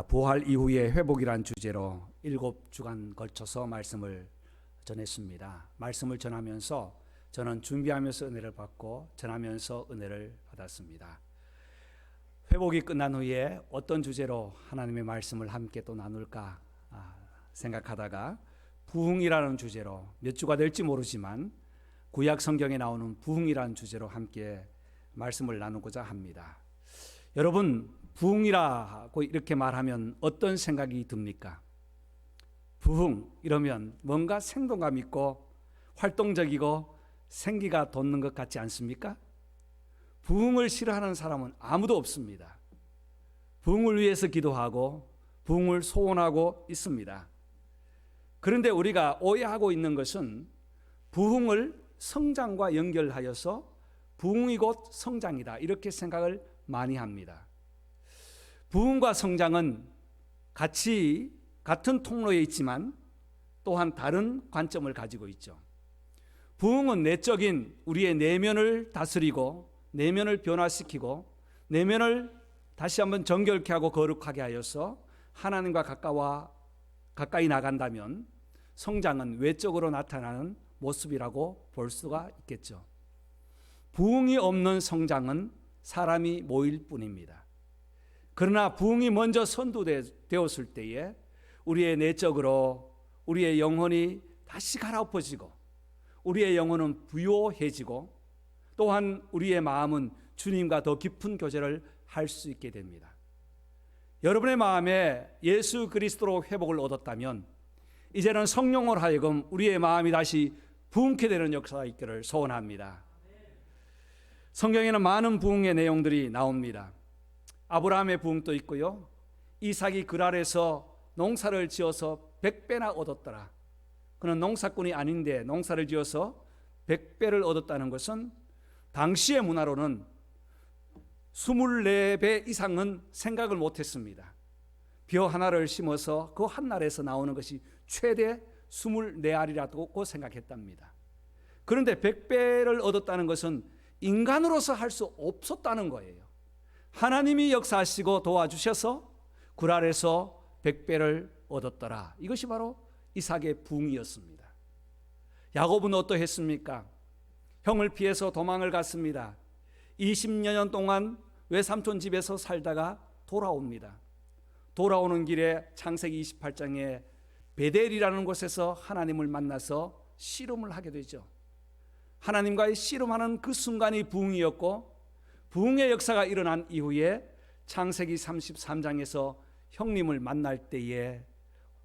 부활 이후의 회복이란 주제로 7주간 걸쳐서 말씀을 전했습니다. 말씀을 전하면서 저는 준비하면서 은혜를 받고 전하면서 은혜를 받았습니다. 회복이 끝난 후에 어떤 주제로 하나님의 말씀을 함께 또 나눌까 생각하다가 부흥이라는 주제로 몇 주가 될지 모르지만 구약 성경에 나오는 부흥이라는 주제로 함께 말씀을 나누고자 합니다. 여러분, 부흥이라고 이렇게 말하면 어떤 생각이 듭니까? 부흥 이러면 뭔가 생동감 있고 활동적이고 생기가 돋는 것 같지 않습니까? 부흥을 싫어하는 사람은 아무도 없습니다. 부흥을 위해서 기도하고 부흥을 소원하고 있습니다. 그런데 우리가 오해하고 있는 것은 부흥을 성장과 연결하여서 부흥이 곧 성장이다 이렇게 생각을 많이 합니다. 부흥과 성장은 같은 통로에 있지만 또한 다른 관점을 가지고 있죠. 부흥은 내적인 우리의 내면을 다스리고 내면을 변화시키고 내면을 다시 한번 정결케 하고 거룩하게 하여서 하나님과 가까이 나간다면 성장은 외적으로 나타나는 모습이라고 볼 수가 있겠죠. 부흥이 없는 성장은 사람이 모일 뿐입니다. 그러나 부흥이 먼저 선도되었을 때에 우리의 내적으로 우리의 영혼이 다시 갈아엎어지고 우리의 영혼은 부요해지고 또한 우리의 마음은 주님과 더 깊은 교제를 할 수 있게 됩니다. 여러분의 마음에 예수 그리스도로 회복을 얻었다면 이제는 성령으로 하여금 우리의 마음이 다시 부흥케 되는 역사가 있기를 소원합니다. 성경에는 많은 부흥의 내용들이 나옵니다. 아브라함의 부흥도 있고요. 이삭이 그랄에서 농사를 지어서 100배나 얻었더라. 그는 농사꾼이 아닌데 농사를 지어서 100배를 얻었다는 것은 당시의 문화로는 24배 이상은 생각을 못했습니다. 벼 하나를 심어서 그 한 날에서 나오는 것이 최대 24알이라고 생각했답니다. 그런데 100배를 얻었다는 것은 인간으로서 할 수 없었다는 거예요. 하나님이 역사하시고 도와주셔서 구랄에서 100배를 얻었더라. 이것이 바로 이삭의 부흥이었습니다. 야곱은 어떠했습니까? 형을 피해서 도망을 갔습니다. 20년 동안 외삼촌 집에서 살다가 돌아옵니다. 돌아오는 길에 창세기 28장에 베델이라는 곳에서 하나님을 만나서 씨름을 하게 되죠. 하나님과의 씨름하는 그 순간이 부흥이었고 부흥의 역사가 일어난 이후에 창세기 33장에서 형님을 만날 때에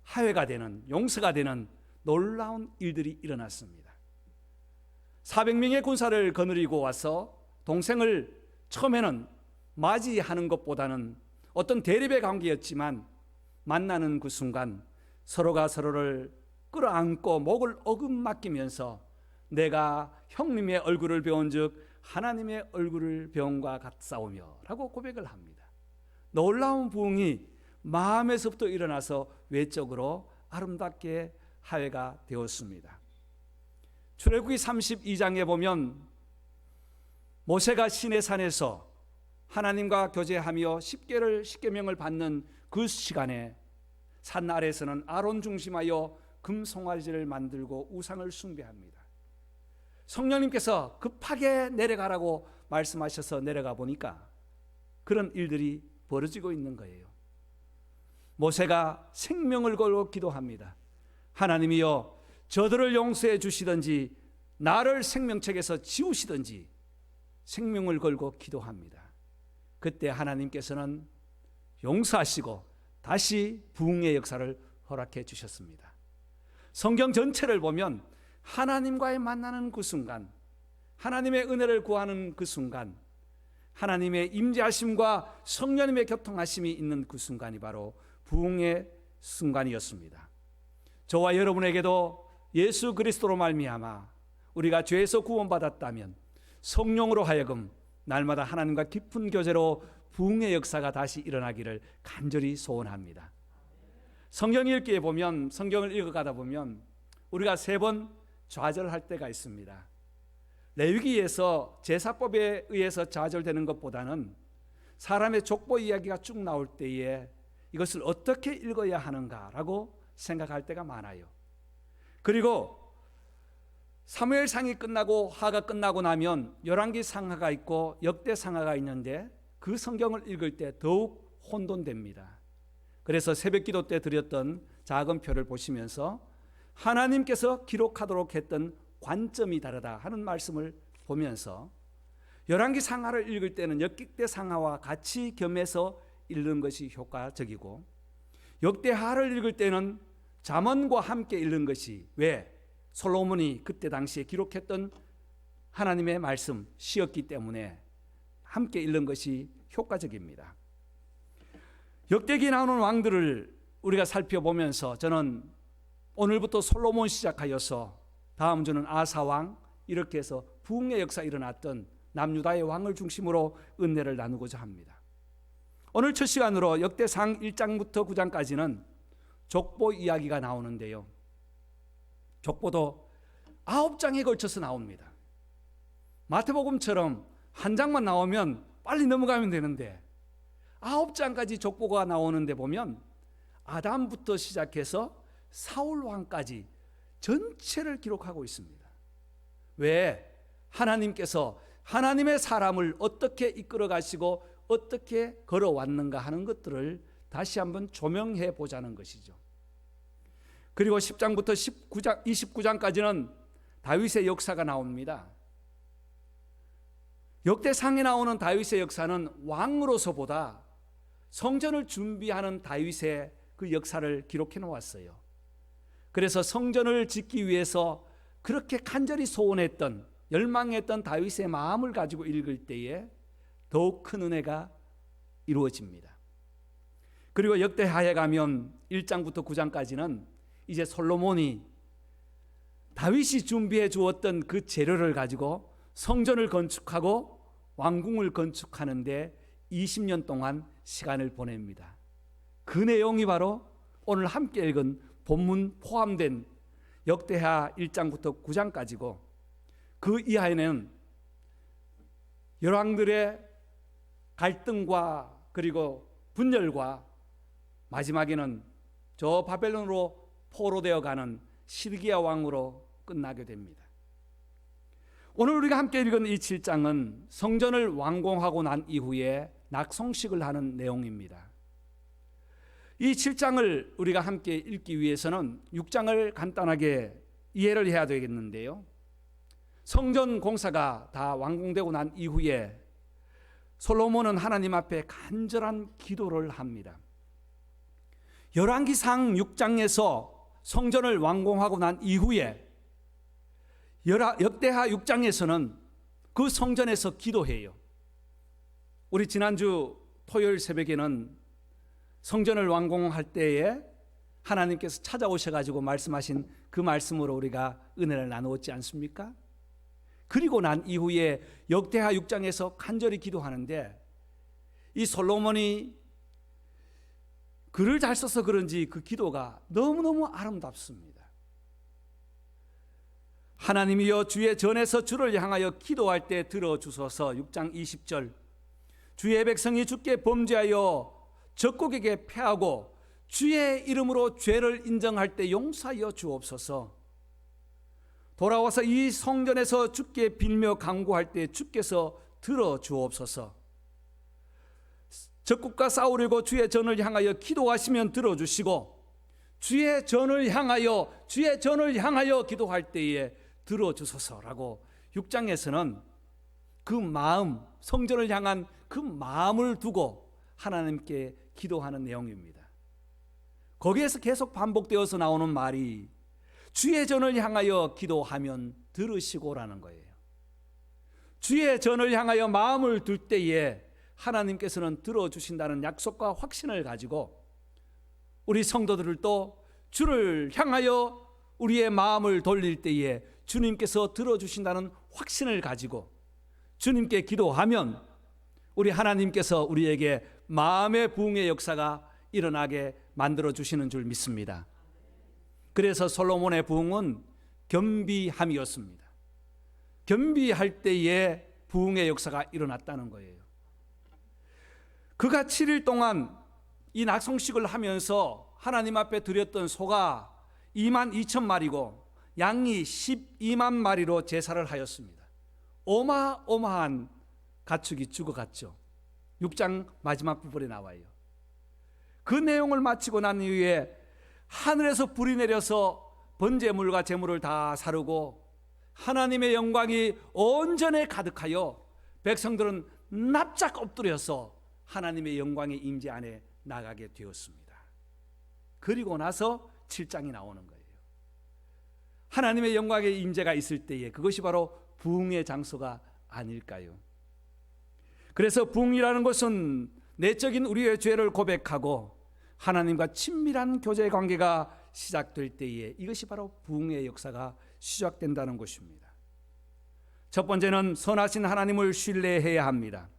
화해가 되는, 용서가 되는 놀라운 일들이 일어났습니다. 400명의 군사를 거느리고 와서 동생을 처음에는 맞이하는 것보다는 어떤 대립의 관계였지만 만나는 그 순간 서로가 서로를 끌어안고 목을 어금맡기면서 내가 형님의 얼굴을 배운 즉 하나님의 얼굴을 배움과 같사오며 라고 고백을 합니다. 놀라운 부흥이 마음에서부터 일어나서 외적으로 아름답게 화해가 되었습니다. 출애굽기 32장에 보면 모세가 시내산에서 하나님과 교제하며 십계명을 받는 그 시간에 산 아래에서는 아론 중심하여 금송아지를 만들고 우상을 숭배합니다. 성령님께서 급하게 내려가라고 말씀하셔서 내려가 보니까 그런 일들이 벌어지고 있는 거예요. 모세가 생명을 걸고 기도합니다. 하나님이여 저들을 용서해 주시든지 나를 생명책에서 지우시든지 생명을 걸고 기도합니다. 그때 하나님께서는 용서하시고 다시 부흥의 역사를 허락해 주셨습니다. 성경 전체를 보면 하나님과의 만나는 그 순간, 하나님의 은혜를 구하는 그 순간, 하나님의 임재하심과 성령님의 교통하심이 있는 그 순간이 바로 부흥의 순간이었습니다. 저와 여러분에게도 예수 그리스도로 말미암아 우리가 죄에서 구원받았다면 성령으로 하여금 날마다 하나님과 깊은 교제로 부흥의 역사가 다시 일어나기를 간절히 소원합니다. 성경 읽기에 보면, 성경을 읽어가다 보면 우리가 3번 좌절할 때가 있습니다. 레위기에서 제사법에 의해서 좌절되는 것보다는 사람의 족보 이야기가 쭉 나올 때에 이것을 어떻게 읽어야 하는가라고 생각할 때가 많아요. 그리고 사무엘상이 끝나고 하가 끝나고 나면 열왕기 상하가 있고 역대 상하가 있는데 그 성경을 읽을 때 더욱 혼돈됩니다. 그래서 새벽기도 때 드렸던 작은 표를 보시면서 하나님께서 기록하도록 했던 관점이 다르다 하는 말씀을 보면서 열왕기 상하를 읽을 때는 역대 상하와 같이 겸해서 읽는 것이 효과적이고 역대하를 읽을 때는 잠언과 함께 읽는 것이, 왜? 솔로몬이 그때 당시에 기록했던 하나님의 말씀 시였기 때문에 함께 읽는 것이 효과적입니다. 역대기에 나오는 왕들을 우리가 살펴보면서 저는 오늘부터 솔로몬 시작하여서 다음 주는 아사왕, 이렇게 해서 부흥의 역사 일어났던 남유다의 왕을 중심으로 은혜를 나누고자 합니다. 오늘 첫 시간으로 역대상 1장부터 9장까지는 족보 이야기가 나오는데요, 족보도 9장에 걸쳐서 나옵니다. 마태복음처럼 한 장만 나오면 빨리 넘어가면 되는데 9장까지 족보가 나오는데 보면 아담부터 시작해서 사울 왕까지 전체를 기록하고 있습니다. 왜? 하나님께서 하나님의 사람을 어떻게 이끌어 가시고 어떻게 걸어왔는가 하는 것들을 다시 한번 조명해 보자는 것이죠. 그리고 10장부터 29장까지는 다윗의 역사가 나옵니다. 역대상에 나오는 다윗의 역사는 왕으로서보다 성전을 준비하는 다윗의 그 역사를 기록해 놓았어요. 그래서 성전을 짓기 위해서 그렇게 간절히 소원했던, 열망했던 다윗의 마음을 가지고 읽을 때에 더욱 큰 은혜가 이루어집니다. 그리고 역대하에 가면 1장부터 9장까지는 이제 솔로몬이 다윗이 준비해 주었던 그 재료를 가지고 성전을 건축하고 왕궁을 건축하는데 20년 동안 시간을 보냅니다. 그 내용이 바로 오늘 함께 읽은 본문 포함된 역대하 1장부터 9장까지고, 그 이하에는 열왕들의 갈등과 그리고 분열과 마지막에는 저 바벨론으로 포로되어 가는 시드기야 왕으로 끝나게 됩니다. 오늘 우리가 함께 읽은 이 7장은 성전을 완공하고 난 이후에 낙송식을 하는 내용입니다. 이 7장을 우리가 함께 읽기 위해서는 6장을 간단하게 이해를 해야 되겠는데요, 성전 공사가 다 완공되고 난 이후에 솔로몬은 하나님 앞에 간절한 기도를 합니다. 열왕기상 6장에서 성전을 완공하고 난 이후에 역대하 6장에서는 그 성전에서 기도해요. 우리 지난주 토요일 새벽에는 성전을 완공할 때에 하나님께서 찾아오셔가지고 말씀하신 그 말씀으로 우리가 은혜를 나누었지 않습니까? 그리고 난 이후에 역대하 6장에서 간절히 기도하는데, 이 솔로몬이 글을 잘 써서 그런지 그 기도가 너무너무 아름답습니다. 하나님이여, 주의 전에서 주를 향하여 기도할 때 들어주소서. 6장 20절, 주의 백성이 주께 범죄하여 적국에게 패하고 주의 이름으로 죄를 인정할 때 용서하여 주옵소서. 돌아와서 이 성전에서 주께 빌며 간구할 때 주께서 들어주옵소서. 적국과 싸우려고 주의 전을 향하여 기도하시면 들어주시고 주의 전을 향하여 기도할 때에 들어주소서라고 6장에서는 그 마음, 성전을 향한 그 마음을 두고 하나님께 기도하는 내용입니다. 거기에서 계속 반복되어서 나오는 말이 주의 전을 향하여 기도하면 들으시고라는 거예요. 주의 전을 향하여 마음을 둘 때에 하나님께서는 들어주신다는 약속과 확신을 가지고 우리 성도들도 주를 향하여 우리의 마음을 돌릴 때에 주님께서 들어주신다는 확신을 가지고 주님께 기도하면 우리 하나님께서 우리에게 마음의 부흥의 역사가 일어나게 만들어주시는 줄 믿습니다. 그래서 솔로몬의 부흥은 겸비함이었습니다. 겸비할 때에 부흥의 역사가 일어났다는 거예요. 그가 7일 동안 이 낙송식을 하면서 하나님 앞에 드렸던 소가 22,000마리고 양이 12만 마리로 제사를 하였습니다. 어마어마한 가축이 죽어갔죠. 6장 마지막 부분에 나와요. 그 내용을 마치고 난 이후에 하늘에서 불이 내려서 번제물과 제물을 다 사르고 하나님의 영광이 온전에 가득하여 백성들은 납작 엎드려서 하나님의 영광의 임재 안에 나가게 되었습니다. 그리고 나서 7장이 나오는 거예요. 하나님의 영광의 임재가 있을 때에 그것이 바로 부흥의 장소가 아닐까요? 그래서 부흥이라는 것은 내적인 우리의 죄를 고백하고 하나님과 친밀한 교제 관계가 시작될 때에 이것이 바로 부흥의 역사가 시작된다는 것입니다. 첫 번째는 선하신 하나님을 신뢰해야 합니다.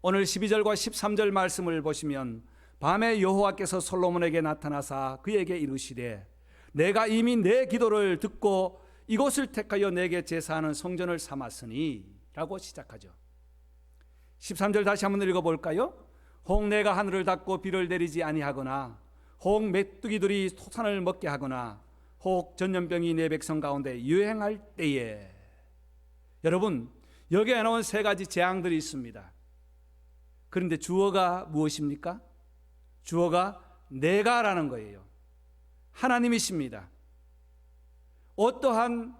오늘 12절과 13절 말씀을 보시면 밤에 여호와께서 솔로몬에게 나타나사 그에게 이르시되 내가 이미 내 기도를 듣고 이곳을 택하여 내게 제사하는 성전을 삼았으니 라고 시작하죠. 13절 다시 한번 읽어볼까요? 혹 내가 하늘을 닫고 비를 내리지 아니하거나 혹 메뚜기들이 토산을 먹게 하거나 혹 전염병이 내 백성 가운데 유행할 때에. 여러분, 여기에 나온 세 가지 재앙들이 있습니다. 그런데 주어가 무엇입니까? 주어가 내가라는 거예요. 하나님이십니다. 어떠한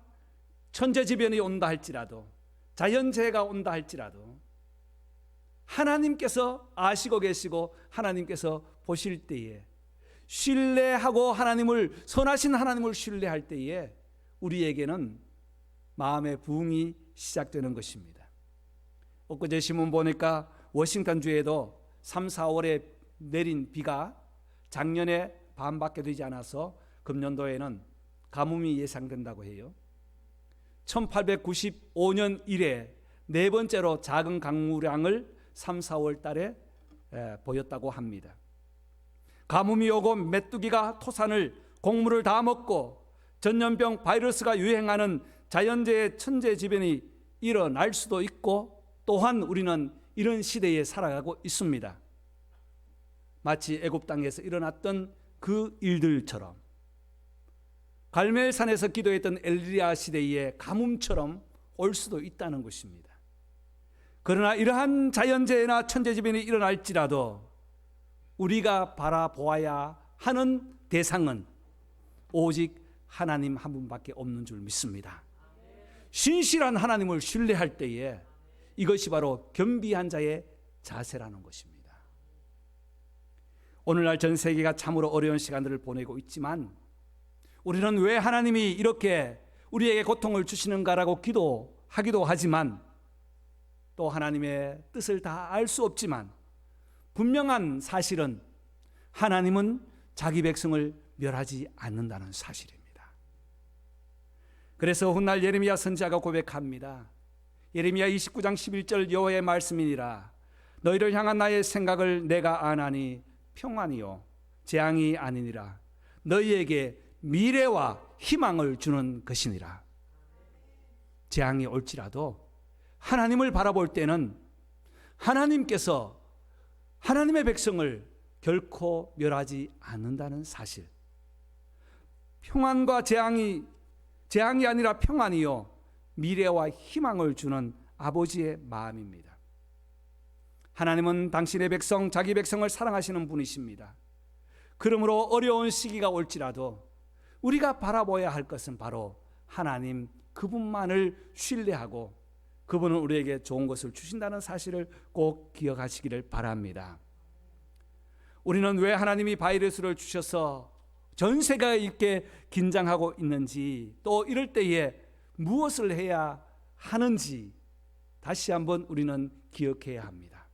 천재지변이 온다 할지라도 자연재해가 온다 할지라도 하나님께서 아시고 계시고 하나님께서 보실 때에 신뢰하고 하나님을, 선하신 하나님을 신뢰할 때에 우리에게는 마음의 부흥이 시작되는 것입니다. 엊그제 신문 보니까 워싱턴주에도 3, 4월에 내린 비가 작년에 반밖에 되지 않아서 금년도에는 가뭄이 예상된다고 해요. 1895년 이래 네 번째로 작은 강우량을 3, 4월 달에 보였다고 합니다. 가뭄이 오고 메뚜기가 토산을 곡물을 다 먹고 전염병 바이러스가 유행하는 자연재해 천재지변이 일어날 수도 있고 또한 우리는 이런 시대에 살아가고 있습니다. 마치 애굽 땅에서 일어났던 그 일들처럼 갈멜산에서 기도했던 엘리야 시대의 가뭄처럼 올 수도 있다는 것입니다. 그러나 이러한 자연재해나 천재지변이 일어날지라도 우리가 바라보아야 하는 대상은 오직 하나님 한 분밖에 없는 줄 믿습니다. 신실한 하나님을 신뢰할 때에 이것이 바로 겸비한 자의 자세라는 것입니다. 오늘날 전 세계가 참으로 어려운 시간들을 보내고 있지만 우리는 왜 하나님이 이렇게 우리에게 고통을 주시는가라고 기도하기도 하지만 또 하나님의 뜻을 다 알 수 없지만 분명한 사실은 하나님은 자기 백성을 멸하지 않는다는 사실입니다. 그래서 훗날 예레미야 선지자가 고백합니다. 예레미야 29장 11절 여호와의 말씀이니라. 너희를 향한 나의 생각을 내가 아나니 평안이요 재앙이 아니니라. 너희에게 미래와 희망을 주는 것이니라. 재앙이 올지라도 하나님을 바라볼 때는 하나님께서 하나님의 백성을 결코 멸하지 않는다는 사실. 평안과 재앙이 아니라 평안이요 미래와 희망을 주는 아버지의 마음입니다. 하나님은 당신의 백성, 자기 백성을 사랑하시는 분이십니다. 그러므로 어려운 시기가 올지라도 우리가 바라봐야 할 것은 바로 하나님 그분만을 신뢰하고 그분은 우리에게 좋은 것을 주신다는 사실을 꼭 기억하시기를 바랍니다. 우리는 왜 하나님이 바이러스를 주셔서 전 세계가 이렇게 긴장하고 있는지 또 이럴 때에 무엇을 해야 하는지 다시 한번 우리는 기억해야 합니다.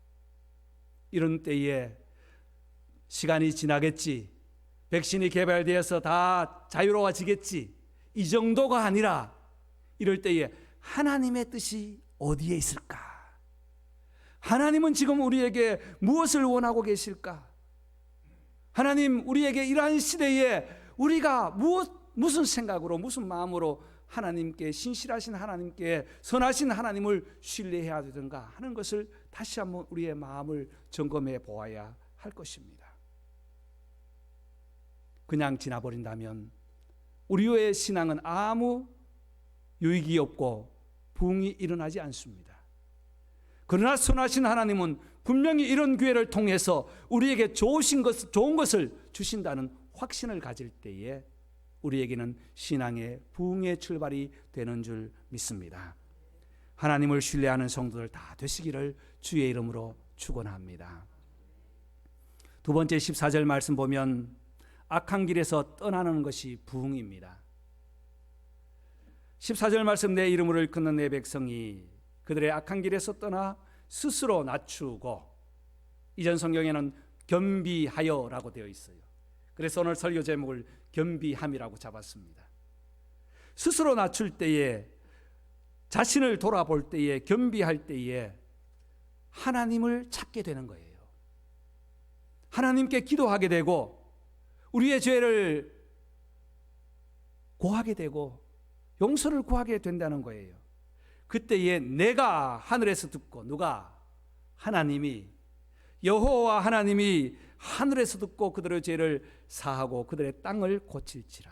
이런 때에 시간이 지나겠지, 백신이 개발되어서 다 자유로워지겠지, 이 정도가 아니라 이럴 때에 하나님의 뜻이 어디에 있을까? 하나님은 지금 우리에게 무엇을 원하고 계실까? 하나님, 우리에게 이러한 시대에 우리가 무슨 생각으로 무슨 마음으로 하나님께, 신실하신 하나님께, 선하신 하나님을 신뢰해야 되든가 하는 것을 다시 한번 우리의 마음을 점검해 보아야 할 것입니다. 그냥 지나버린다면 우리의 신앙은 아무 유익이 없고 부흥이 일어나지 않습니다. 그러나 선하신 하나님은 분명히 이런 기회를 통해서 우리에게 좋은 것을 주신다는 확신을 가질 때에 우리에게는 신앙의 부흥의 출발이 되는 줄 믿습니다. 하나님을 신뢰하는 성도들 다 되시기를 주의 이름으로 축원합니다. 두 번째 14절 말씀 보면 악한 길에서 떠나는 것이 부흥입니다. 14절 말씀, 내 이름으로 일컫는 내 백성이 그들의 악한 길에서 떠나 스스로 낮추고, 이전 성경에는 겸비하여라고 되어 있어요. 그래서 오늘 설교 제목을 겸비함이라고 잡았습니다. 스스로 낮출 때에, 자신을 돌아볼 때에, 겸비할 때에 하나님을 찾게 되는 거예요. 하나님께 기도하게 되고 우리의 죄를 고하게 되고 용서를 구하게 된다는 거예요. 그때에 내가 하늘에서 듣고, 누가? 하나님이, 여호와 하나님이 하늘에서 듣고 그들의 죄를 사하고 그들의 땅을 고칠지라.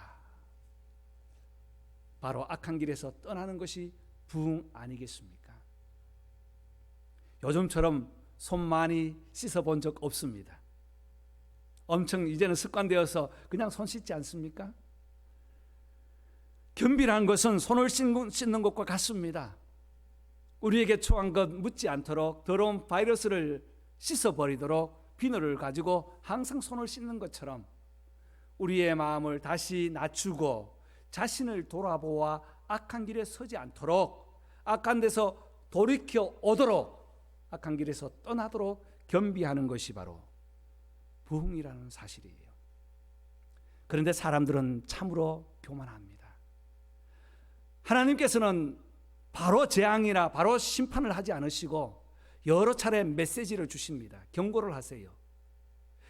바로 악한 길에서 떠나는 것이 부흥 아니겠습니까? 요즘처럼 손 많이 씻어본 적 없습니다. 엄청 이제는 습관되어서 그냥 손 씻지 않습니까? 겸비란 것은 손을 씻는 것과 같습니다. 우리에게 초한 것 묻지 않도록 더러운 바이러스를 씻어버리도록 비누를 가지고 항상 손을 씻는 것처럼 우리의 마음을 다시 낮추고 자신을 돌아보아 악한 길에 서지 않도록, 악한 데서 돌이켜 오도록, 악한 길에서 떠나도록 겸비하는 것이 바로 부흥이라는 사실이에요. 그런데 사람들은 참으로 교만합니다. 하나님께서는 바로 재앙이나 바로 심판을 하지 않으시고 여러 차례 메시지를 주십니다. 경고를 하세요.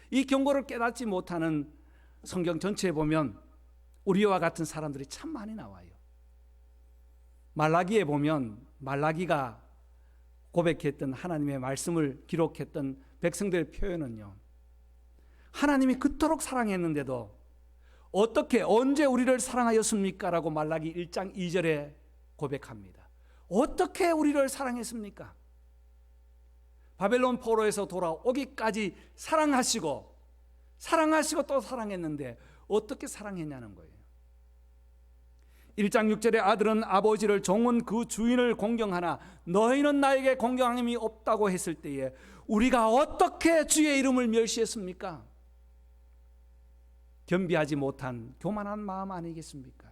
이 경고를 깨닫지 못하는 성경 전체에 보면 우리와 같은 사람들이 참 많이 나와요. 말라기에 보면 말라기가 고백했던 하나님의 말씀을 기록했던 백성들의 표현은요, 하나님이 그토록 사랑했는데도 어떻게, 언제 우리를 사랑하였습니까? 라고 말라기 1장 2절에 고백합니다. 어떻게 우리를 사랑했습니까? 바벨론 포로에서 돌아오기까지 사랑하시고 또 사랑했는데 어떻게 사랑했냐는 거예요. 1장 6절에 아들은 아버지를, 종은 그 주인을 공경하나 너희는 나에게 공경함이 없다고 했을 때에 우리가 어떻게 주의 이름을 멸시했습니까? 겸비하지 못한 교만한 마음 아니겠습니까?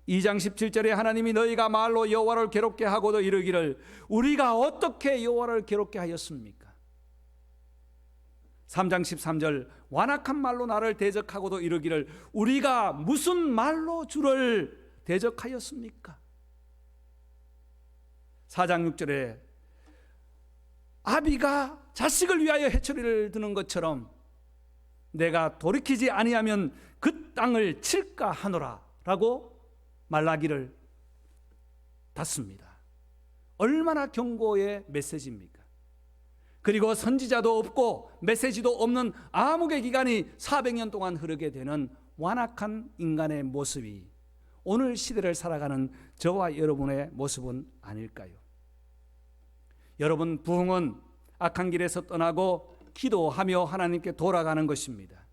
2장 17절에 하나님이 너희가 말로 여호와를 괴롭게 하고도 이르기를 우리가 어떻게 여호와를 괴롭게 하였습니까? 3장 13절 완악한 말로 나를 대적하고도 이르기를 우리가 무슨 말로 주를 대적하였습니까? 4장 6절에 아비가 자식을 위하여 해초리를 드는 것처럼 내가 돌이키지 아니하면 그 땅을 칠까 하노라 라고 말라기를 닫습니다. 얼마나 경고의 메시지입니까? 그리고 선지자도 없고 메시지도 없는 암흑의 기간이 400년 동안 흐르게 되는 완악한 인간의 모습이 오늘 시대를 살아가는 저와 여러분의 모습은 아닐까요? 여러분, 부흥은 악한 길에서 떠나고 기도하며 하나님께 돌아가는 것입니다.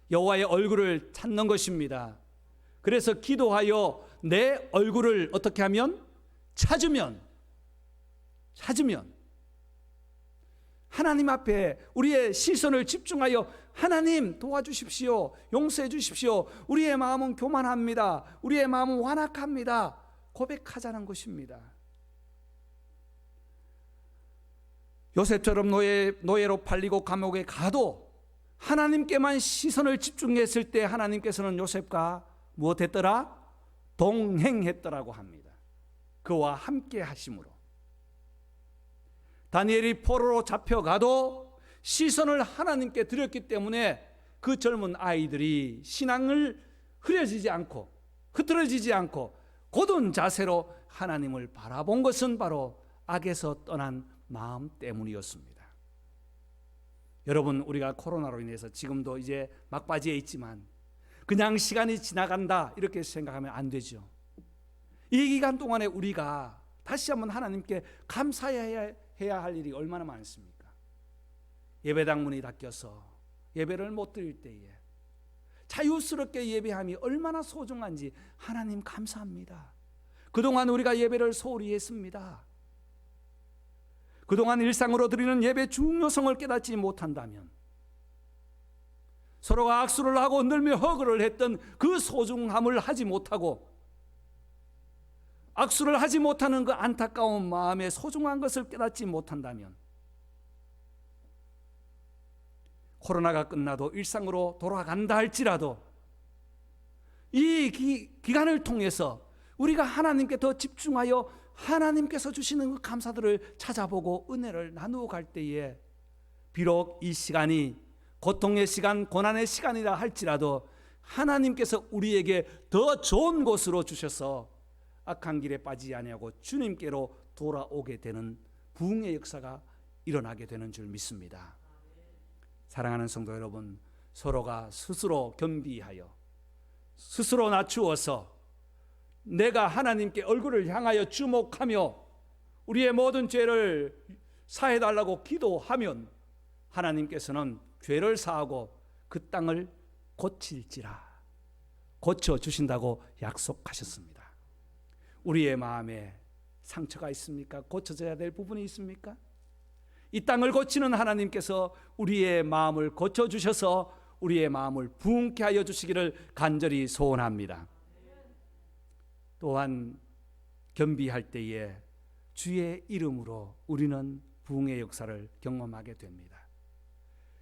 여호와의 얼굴을 찾는 것입니다. 그래서 기도하여 내 얼굴을 어떻게 하면? 찾으면 하나님 앞에 우리의 시선을 집중하여 하나님 도와주십시오, 용서해 주십시오, 우리의 마음은 교만합니다, 우리의 마음은 완악합니다 고백하자는 것입니다. 요셉처럼 노예로 팔리고 감옥에 가도 하나님께만 시선을 집중했을 때 하나님께서는 요셉과 무엇했더라? 동행했더라고 합니다. 그와 함께 하심으로. 다니엘이 포로로 잡혀가도 시선을 하나님께 드렸기 때문에 그 젊은 아이들이 신앙을 흐트러지지 않고 굳은 자세로 하나님을 바라본 것은 바로 악에서 떠난 마음 때문이었습니다. 여러분, 우리가 코로나로 인해서 지금도 이제 막바지에 있지만 그냥 시간이 지나간다 이렇게 생각하면 안 되죠. 이 기간 동안에 우리가 다시 한번 하나님께 감사해야 할 일이 얼마나 많습니까? 예배당 문이 닫혀서 예배를 못 드릴 때에 자유스럽게 예배함이 얼마나 소중한지 하나님 감사합니다. 그동안 우리가 예배를 소홀히 했습니다. 그동안 일상으로 드리는 예배 중요성을 깨닫지 못한다면, 서로가 악수를 하고 흔들며 허그를 했던 그 소중함을 하지 못하고 악수를 하지 못하는 그 안타까운 마음의 소중한 것을 깨닫지 못한다면, 코로나가 끝나도 일상으로 돌아간다 할지라도 이 기간을 통해서 우리가 하나님께 더 집중하여 하나님께서 주시는 그 감사들을 찾아보고 은혜를 나누어 갈 때에 비록 이 시간이 고통의 시간, 고난의 시간이라 할지라도 하나님께서 우리에게 더 좋은 곳으로 주셔서 악한 길에 빠지지 아니하고 주님께로 돌아오게 되는 부흥의 역사가 일어나게 되는 줄 믿습니다. 사랑하는 성도 여러분, 서로가 스스로 겸비하여 스스로 낮추어서 내가 하나님께 얼굴을 향하여 주목하며 우리의 모든 죄를 사해달라고 기도하면 하나님께서는 죄를 사하고 그 땅을 고칠지라 고쳐주신다고 약속하셨습니다. 우리의 마음에 상처가 있습니까? 고쳐져야 될 부분이 있습니까? 이 땅을 고치는 하나님께서 우리의 마음을 고쳐주셔서 우리의 마음을 부흥케 하여 주시기를 간절히 소원합니다. 또한 겸비할 때에 주의 이름으로 우리는 부흥의 역사를 경험하게 됩니다.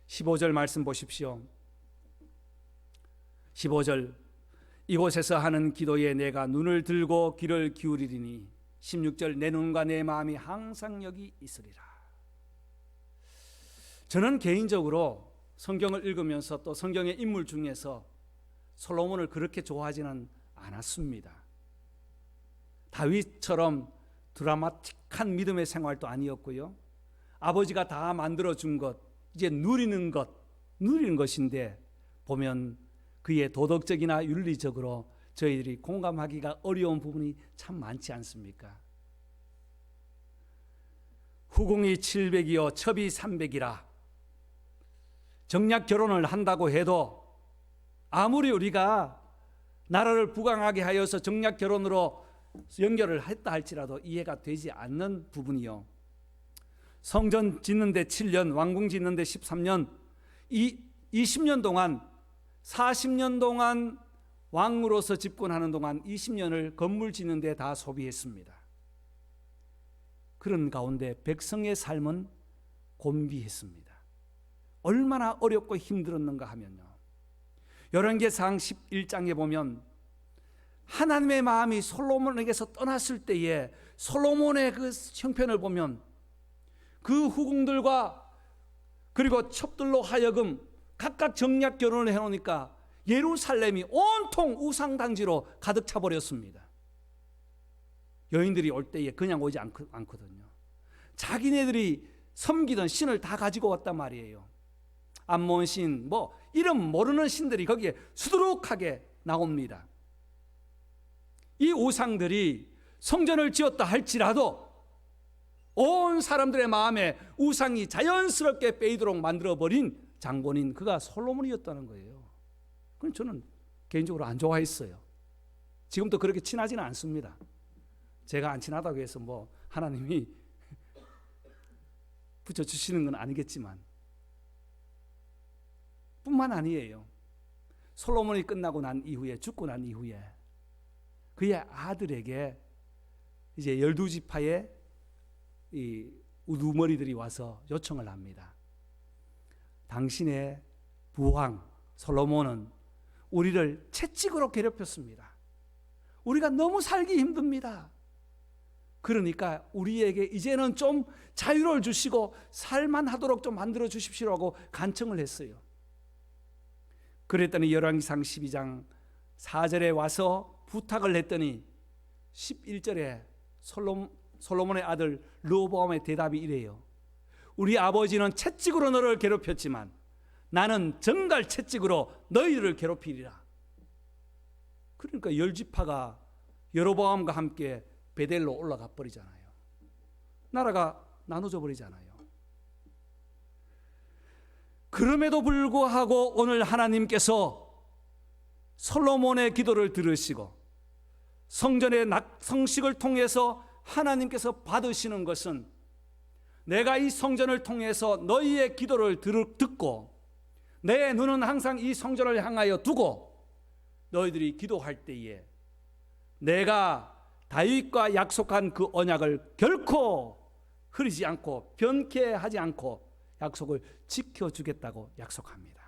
15절 말씀 보십시오. 15절, 이곳에서 하는 기도에 내가 눈을 들고 귀를 기울이리니 16절, 내 눈과 내 마음이 항상 여기 있으리라. 저는 개인적으로 성경을 읽으면서 또 성경의 인물 중에서 솔로몬을 그렇게 좋아하지는 않았습니다. 다윗처럼 드라마틱한 믿음의 생활도 아니었고요. 아버지가 다 만들어준 것, 이제 누리는 것인데 보면 그의 도덕적이나 윤리적으로 저희들이 공감하기가 어려운 부분이 참 많지 않습니까? 후궁이 700이요 첩이 300이라 정략 결혼을 한다고 해도 아무리 우리가 나라를 부강하게 하여서 정략 결혼으로 연결을 했다 할지라도 이해가 되지 않는 부분이요. 성전 짓는데 7년, 왕궁 짓는데 13년, 20년 동안 40년 동안 왕으로서 집권하는 동안 20년을 건물 짓는데 다 소비했습니다. 그런 가운데 백성의 삶은 곤비했습니다. 얼마나 어렵고 힘들었는가 하면요, 열왕기상 11장에 보면 하나님의 마음이 솔로몬에게서 떠났을 때에 솔로몬의 그 형편을 보면 그 후궁들과 그리고 첩들로 하여금 각각 정략 결혼을 해놓으니까 예루살렘이 온통 우상당지로 가득 차버렸습니다. 여인들이 올 때에 그냥 오지 않거든요. 자기네들이 섬기던 신을 다 가지고 왔단 말이에요. 암몬신, 이름 모르는 신들이 거기에 수두룩하게 나옵니다. 이 우상들이 성전을 지었다 할지라도 온 사람들의 마음에 우상이 자연스럽게 빼이도록 만들어버린 장본인 그가 솔로몬이었다는 거예요. 그건 저는 개인적으로 안 좋아했어요. 지금도 그렇게 친하지는 않습니다. 제가 안 친하다고 해서 하나님이 붙여주시는 건 아니겠지만 뿐만 아니에요. 솔로몬이 끝나고 난 이후에, 죽고 난 이후에 그의 아들에게 이제 12지파의 이 우두머리들이 와서 요청을 합니다. 당신의 부왕 솔로몬은 우리를 채찍으로 괴롭혔습니다. 우리가 너무 살기 힘듭니다. 그러니까 우리에게 이제는 좀 자유를 주시고 살만하도록 좀 만들어 주십시오라고 간청을 했어요. 그랬더니 열왕기상 12장 4절에 와서 부탁을 했더니 11절에 솔로몬의 아들 르호보암의 대답이 이래요. 우리 아버지는 채찍으로 너를 괴롭혔지만 나는 정갈 채찍으로 너희를 괴롭히리라. 그러니까 열지파가 여로보암과 함께 베델로 올라가 버리잖아요. 나라가 나눠져 버리잖아요. 그럼에도 불구하고 오늘 하나님께서 솔로몬의 기도를 들으시고 성전의 성식을 통해서 하나님께서 받으시는 것은 내가 이 성전을 통해서 너희의 기도를 듣고 내 눈은 항상 이 성전을 향하여 두고 너희들이 기도할 때에 내가 다윗과 약속한 그 언약을 결코 흐리지 않고 변케 하지 않고 약속을 지켜주겠다고 약속합니다.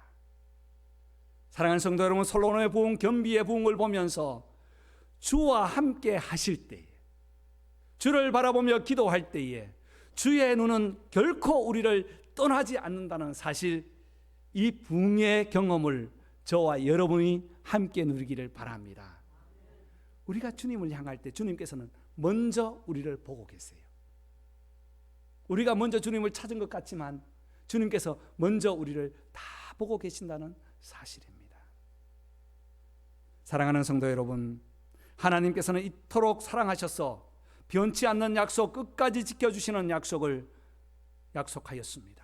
사랑하는 성도 여러분, 솔로몬의 부흥, 겸비의 부흥을 보면서 주와 함께 하실 때에, 주를 바라보며 기도할 때에 주의 눈은 결코 우리를 떠나지 않는다는 사실, 이 부흥의 경험을 저와 여러분이 함께 누리기를 바랍니다. 우리가 주님을 향할 때 주님께서는 먼저 우리를 보고 계세요. 우리가 먼저 주님을 찾은 것 같지만 주님께서 먼저 우리를 다 보고 계신다는 사실입니다. 사랑하는 성도 여러분, 하나님께서는 이토록 사랑하셔서 변치 않는 약속, 끝까지 지켜주시는 약속을 약속하였습니다.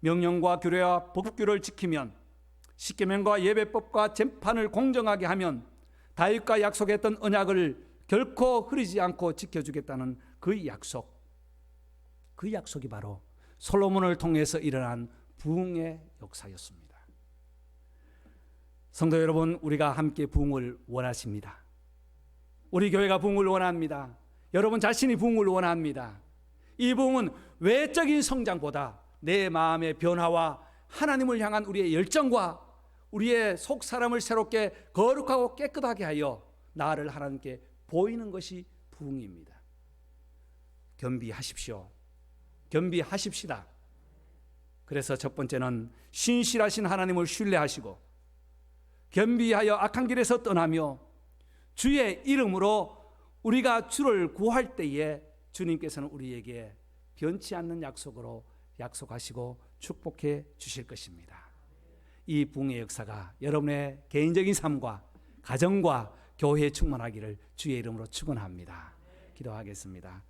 명령과 규례와 법규를 지키면, 십계명과 예배법과 재판을 공정하게 하면 다윗과 약속했던 언약을 결코 흐리지 않고 지켜주겠다는 그 약속, 그 약속이 바로 솔로몬을 통해서 일어난 부흥의 역사였습니다. 성도 여러분, 우리가 함께 부흥을 원하십니다. 우리 교회가 부흥을 원합니다. 여러분 자신이 부흥을 원합니다. 이 부흥은 외적인 성장보다 내 마음의 변화와 하나님을 향한 우리의 열정과 우리의 속 사람을 새롭게 거룩하고 깨끗하게 하여 나를 하나님께 보이는 것이 부흥입니다. 겸비하십시오. 겸비하십시다. 그래서 첫 번째는 신실하신 하나님을 신뢰하시고 겸비하여 악한 길에서 떠나며 주의 이름으로 우리가 주를 구할 때에 주님께서는 우리에게 변치 않는 약속으로 약속하시고 축복해 주실 것입니다. 이 부흥의 역사가 여러분의 개인적인 삶과 가정과 교회에 충만하기를 주의 이름으로 축원합니다. 기도하겠습니다.